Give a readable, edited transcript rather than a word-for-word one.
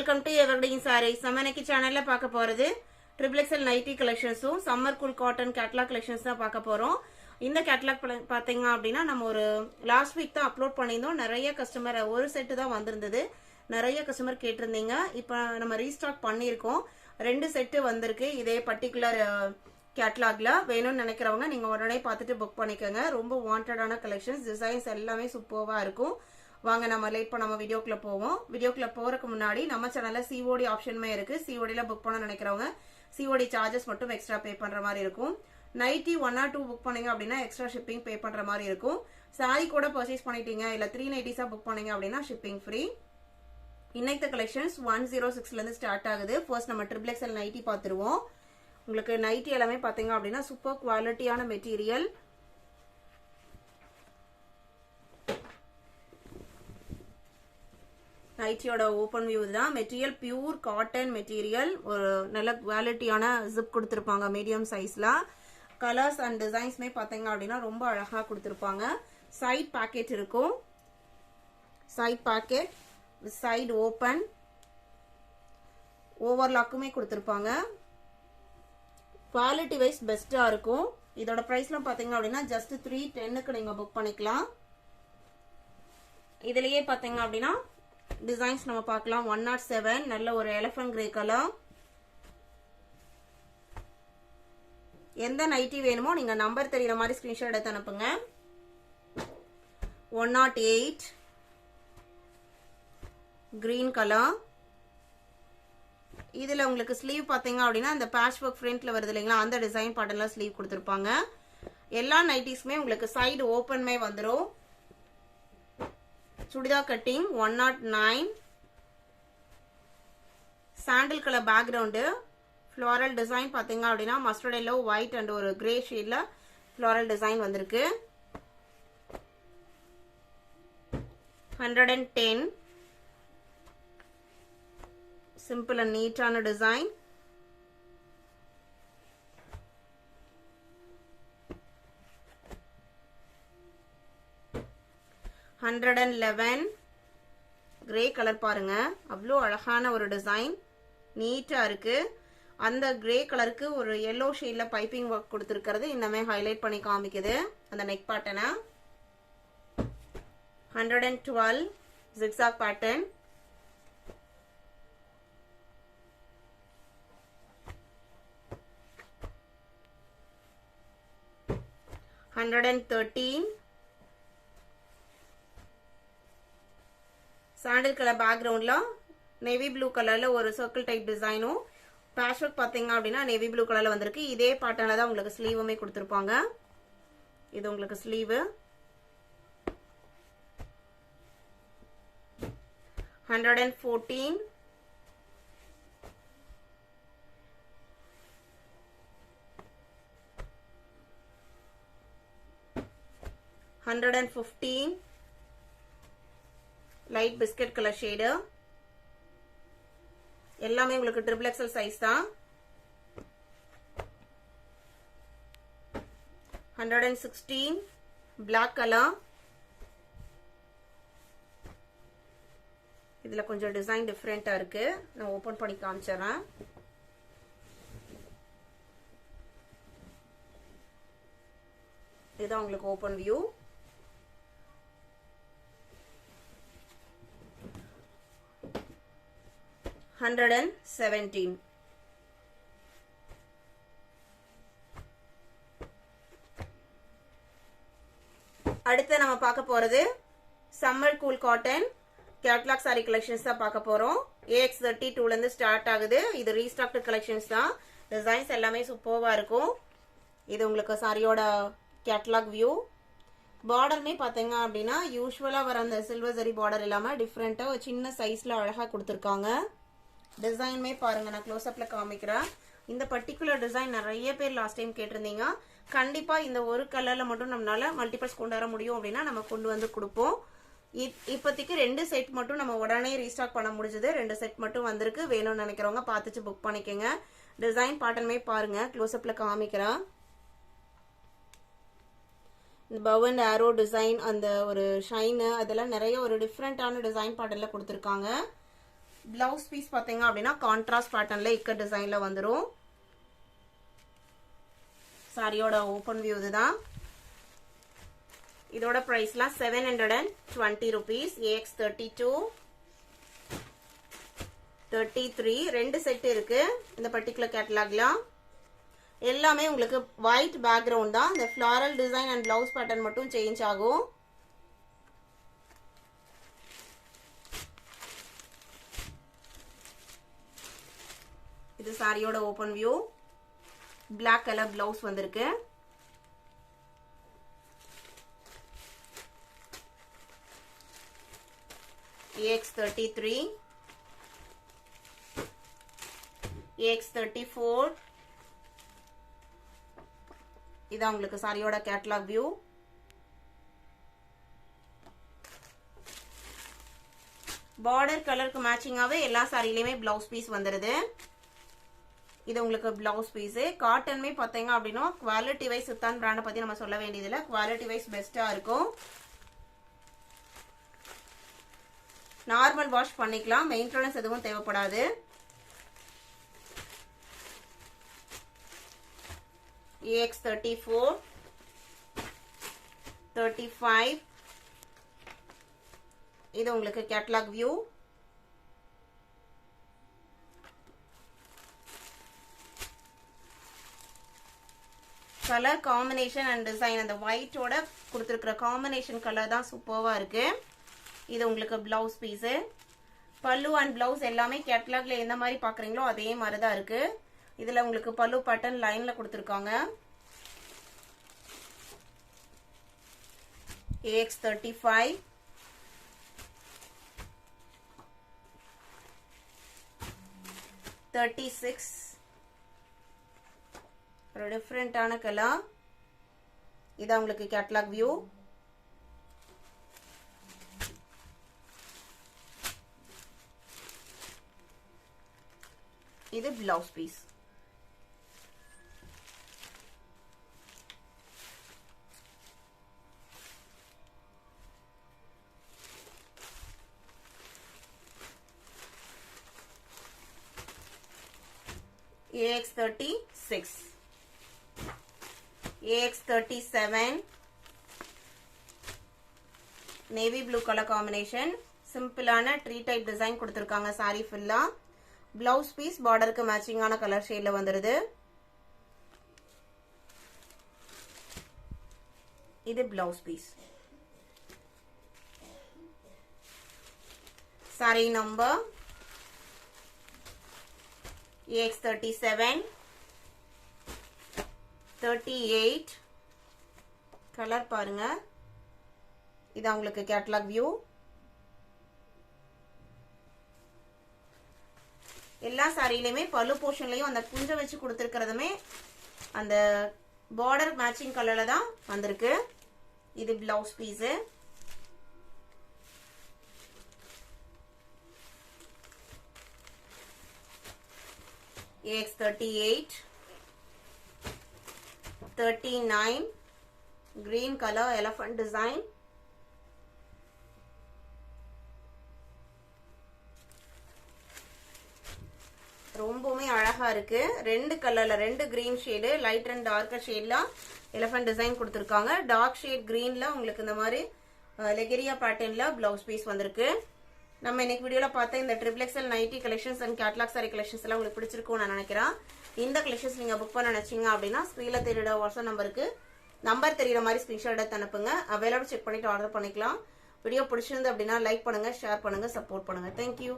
Welcome to Evergreen Sarees. நம்ம இன்னைக்கு சேனல்ல பார்க்க போறது XXXL nighty collections-உம் summer cool cotton catalog collections தான் பார்க்க போறோம். இந்த catalog பாத்தீங்க அப்படினா நம்ம ஒரு லாஸ்ட் வீக் தான் அப்லோட் பண்ணிருந்தோம். நிறைய கஸ்டமர் ஒரு செட் தான் வந்திருந்தது. நிறைய கஸ்டமர் கேட்டிருந்தீங்க. இப்போ நம்ம ரீஸ்டாக் பண்ணியிருக்கோம். ரெண்டு செட் வந்திருக்கு. இதே பர்టిక్యులர் கேட்டலாக்ல வேணும்னு நினைக்கிறவங்க நீங்க உடனே பார்த்துட்டு புக் பண்ணிக்கோங்க. ரொம்ப வாண்டடான கலெக்ஷன்ஸ், டிசைன்ஸ் எல்லாமே சூப்பர்வா இருக்கும். வாங்க நம்ம லேட் பண்ணாம வீடியோக்குள்ள போவோம். வீடியோக்குள்ள போறதுக்கு முன்னாடி நம்ம சேனல்ல சிஓடி ஆப்ஷனுமே இருக்கு. சிஓடில புக் பண்ண நினைக்கிறவங்க சிஓடி சார்ஜஸ் மட்டும் எக்ஸ்ட்ரா பே பண்ற மாதிரி இருக்கும். நைட்டி 1 or 2 புக் பண்ணீங்க அப்படின்னா எக்ஸ்ட்ரா ஷிப்பிங் பே பண்ற மாதிரி இருக்கும். சாரி கூட பர்ச்சேஸ் பண்ணிட்டீங்க இல்ல 390s புக் பண்ணீங்க அப்படின்னா ஷிப்பிங் ஃப்ரீ. இன்னைக்கு கலெக்ஷன்ஸ் 106ல இருந்து ஸ்டார்ட் ஆகுது. ஃபர்ஸ்ட் நம்ம XXXL நைட்டி பாத்துருவோம். உங்களுக்கு நைட்டி எல்லாமே பாத்தீங்க அப்படின்னா சூப்பர் குவாலிட்டியான மெட்டீரியல். நைட்டியோட ஓபன் வியூ தான். Material pure cotton material. ஒரு நல்ல குவாலிட்டியான ஜிப் கொடுத்துருப்பாங்க மீடியம் சைஸ்ல. கலர்ஸ் அண்ட் டிசைன்ஸ்மே பாத்தீங்க அப்படின்னா ரொம்ப அழகா கொடுத்துருப்பாங்க. சைட் பாக்கெட் இருக்கும். சைட் பாக்கெட், சைடு ஓபன், ஓவர்லாக்குமே கொடுத்துருப்பாங்க. குவாலிட்டி வைஸ் பெஸ்டா இருக்கும். இதோட பிரைஸ்லாம் பாத்தீங்க அப்படின்னா ஜஸ்ட் 310க்கு நீங்க புக் பண்ணிக்கலாம். இதுலயே பாத்தீங்க அப்படின்னா டிசைன்ஸ் நம்ம பார்க்கலாம். 107 நல்ல ஒரு எலிஃபண்ட் கிரே கலர். எந்த நைட்டி வேணுமோ நீங்க நம்பர் தெரியற மாதிரி ஸ்கிரீன்ஷாட் எடுத்து அனுப்புங்க. 108 கிரீன் கலர். இதுல உங்களுக்கு ஸ்லீவ் பாத்தீங்க அப்படின்னா இந்த பேட்ச் ஒர்க் ஃப்ரண்ட்ல வருது இல்லைங்களா, அந்த டிசைன் பேட்டர்ன்ல ஸ்லீவ் கொடுத்துருப்பாங்க. எல்லா நைட்டிஸ்மே உங்களுக்கு சைடு ஓபன்மே வந்துடும். சுடிதார் கட்டிங் 109. சாண்டில் கலர் பேக்ரவுண்டு. ஃப்ளோரல் டிசைன் பாத்தீங்க அப்படின்னா மஸ்டர்ட் எல்லோ, ஒயிட் அண்ட் ஒரு கிரே ஷேட்ல ஃப்ளோரல் டிசைன் வந்திருக்கு. 110 சிம்பிள் அண்ட் நீட்டான டிசைன். $111 கிரே கலர் பாருங்க, அவ்வளோ அழகான ஒரு டிசைன், நீட்டா இருக்கு. அந்த கிரே கலருக்கு ஒரு எல்லோ ஷேட்ல பைப்பிங் ஒர்க் கொடுத்துருக்கிறது இன்னமே ஹைலைட் பண்ணி காமிக்குது அந்த நெக் பேட்டர்னை. 112 ஜிக்ஸாக் பேட்டர்ன். 113 சாண்டில் கலர் பேக்ரவுண்ட்ல நேவி ப்ளூ கலர்ல ஒரு சர்க்கிள் டைப் டிசைனும் பேட்ச் ஒர்க் பாத்தீங்க அப்படின்னா நேவி ப்ளூ கலர்ல வந்திருக்கு. இதே பேட்டர்ன்ல தான் உங்களுக்கு ஸ்லீவுமே கொடுத்துருப்பாங்க. இது உங்களுக்கு sleeve. 114 115 light biscuit colour shade. எல்லாமே உங்களுக்கு XXXL சைஸ் தான். 116 பிளாக் கலர். இதுல கொஞ்சம் டிசைன் டிஃபரெண்டா இருக்கு. நான் ஓபன் பண்ணி காமிச்சறேன். இதுதான் உங்களுக்கு ஓபன் வியூ. $117. அடுத்து நம்ம பார்க்க போறது summer cool cotton catalogue sorry collections தான் பார்க்க போறோம். AX32ல இருந்து ஸ்டார்ட் ஆகுது. இது ரீஸ்டாக்ட் கலெக்ஷன்ஸ் தான். டிசைன்ஸ் எல்லாமே சூப்பர்வா இருக்கும். இது உங்களுக்கு சாரியோட கேட்லாக் வியூ. பார்டருமே பாத்தீங்க அப்படின்னா யூஸ்வலா வர அந்த சில்வர் ஜரி பார்டர் இல்லாம டிஃப்ரெண்டா ஒரு சின்ன சைஸ்ல அழகா கொடுத்துருக்காங்க. டிசைனுமே பாருங்க, நான் க்ளோஸ் அப்ல காமிக்கிறேன். இந்த பர்டிகுலர் டிசைன் நிறைய பேர் லாஸ்ட் டைம் கேட்டிருந்தீங்க. கண்டிப்பா இந்த ஒரு கலர்ல மட்டும் நம்மளால மல்டிபிள்ஸ் கொண்டு வர முடியும் அப்படின்னா நம்ம கொண்டு வந்து கொடுப்போம். இப்போதைக்கு 2 செட் மட்டும் நம்ம உடனே ரீஸ்டாக் பண்ண முடிஞ்சது. 2 செட் மட்டும் வந்திருக்கு. வேணும்னு நினைக்கிறவங்க பார்த்துச்சு புக் பண்ணிக்கோங்க. டிசைன் பேட்டர்னுமே பாருங்க, க்ளோஸ் அப்ல காமிக்கிறேன். இந்த bow and arrow டிசைன், அந்த ஒரு ஷைன், அதெல்லாம் நிறைய ஒரு டிஃப்ரெண்டான டிசைன் பேட்டர்ன்ல கொடுத்துருக்காங்க. பிளவுஸ் பீஸ் பாத்தீங்க அப்படின்னா கான்ட்ராஸ்ட் பேட்டர்ன்ல இக்கட் டிசைன்ல வந்துரும். சாரியோட ஓபன் வியூ இதுதான். இதோட பிரைஸ்லாம் 720 rupees. AX32 33 ரெண்டு செட் இருக்கு இந்த பர்டிகுலர் கேட்டலாக்ல. எல்லாமே உங்களுக்கு ஒயிட் பேக்ரவுண்ட் தான். இந்த floral design and blouse pattern மட்டும் சேஞ்ச் ஆகும். இது சாரியோட open view. Black colour blouse வந்திருக்கு. AX33 AX34 இது உங்களுக்கு சாரியோட கேட்டலாக் வியூ. பார்டர் கலருக்கு மேட்சிங்காவே எல்லா சாரியிலயுமே பிளவுஸ் பீஸ் வந்துருது. இது உங்களுக்கு பிளவுஸ் பீஸ். காட்டன்மே பாத்தீங்க அப்படின்னா குவாலிட்டி வைஸ் சித்தான் பிராண்டை பத்தி நம்ம சொல்ல வேண்டியதில்லை. குவாலிட்டி வைஸ் பெஸ்டா இருக்கும். நார்மல் வாஷ் பண்ணிக்கலாம். மெயின்டெனன்ஸ் எதுவும் தேவைப்படாது. AX34 35 இது உங்களுக்கு catalogue view. Colour combination and design அந்த ஒயிட்டோட கொடுத்துருக்கிற காம்பினேஷன் கலர் தான் சூப்பர்வா இருக்கு. இது உங்களுக்கு பிளவுஸ் பீஸ். பல்லு அண்ட் பிளவுஸ் எல்லாமே கேட்டலாக்ல எந்த மாதிரி பாக்குறீங்களோ அதே மாதிரி தான் இருக்கு. இதுல உங்களுக்கு பல்லு பட்டன் லைன்ல கொடுத்துருக்காங்க. AX35 36 ஒரு டிஃபரெண்டான கலர். இது உங்களுக்கு கேட்டலாக் வியூ. இது blouse piece. AX36 AX37 navy blue colour combination. சிம்பிளான ட்ரீ டைப் டிசைன் கொடுத்திருக்காங்க சாரி ஃபுல்லா. பிளவுஸ் பீஸ் பார்டருக்கு மேட்சிங்கான கலர் ஷேட்ல வந்துருது. இது blouse piece. Sari number AX37 38 colour பாருங்க. இது உங்களுக்கு கேட்டலாக் வியூ. எல்லா சாரியிலுமே பல்லு போர்ஷன்லயும் அந்த குஞ்சம் வச்சு கொடுத்திருக்கிறதுமே அந்த பார்டர் மேட்சிங் கலர்ல தான் வந்திருக்கு. இது blouse piece. AX38 39 green color elephant design. ரொம்பவே அழகா இருக்கு. ரெண்டு கலர்ல ரெண்டு green shade light and darker ஷேட்ல எலிஃபண்ட் டிசைன் கொடுத்திருக்காங்க. டார்க் ஷேட் கிரீன்ல உங்களுக்கு இந்த மாதிரி லெகரியா பேட்டர்ன்ல பிளவுஸ் பீஸ் வந்திருக்கு. நம்ம இன்னைக்கு வீடியோல பார்த்த இந்த XXXL nightie collections and catalogue sorry collections எல்லாம் உங்களுக்கு பிடிச்சிருக்கும்னு நான் நினைக்கிறேன். இந்த கலெக்ஷன்ஸ் நீங்க புக் பண்ண நினைச்சீங்க அப்படின்னா ஸ்கிரீன்ல தெரியுற வாட்ஸ்அப் நம்பர் தெரியுற மாதிரி ஸ்கிரீன்ஷாட் எடுத்து அனுப்புங்க. அவைலபிள் செக் பண்ணிட்டு ஆர்டர் பண்ணிக்கலாம். வீடியோ பிடிச்சிருந்து அப்படின்னா லைக் பண்ணுங்க, ஷேர் பண்ணுங்க, சப்போர்ட் பண்ணுங்க. தேங்க்யூ.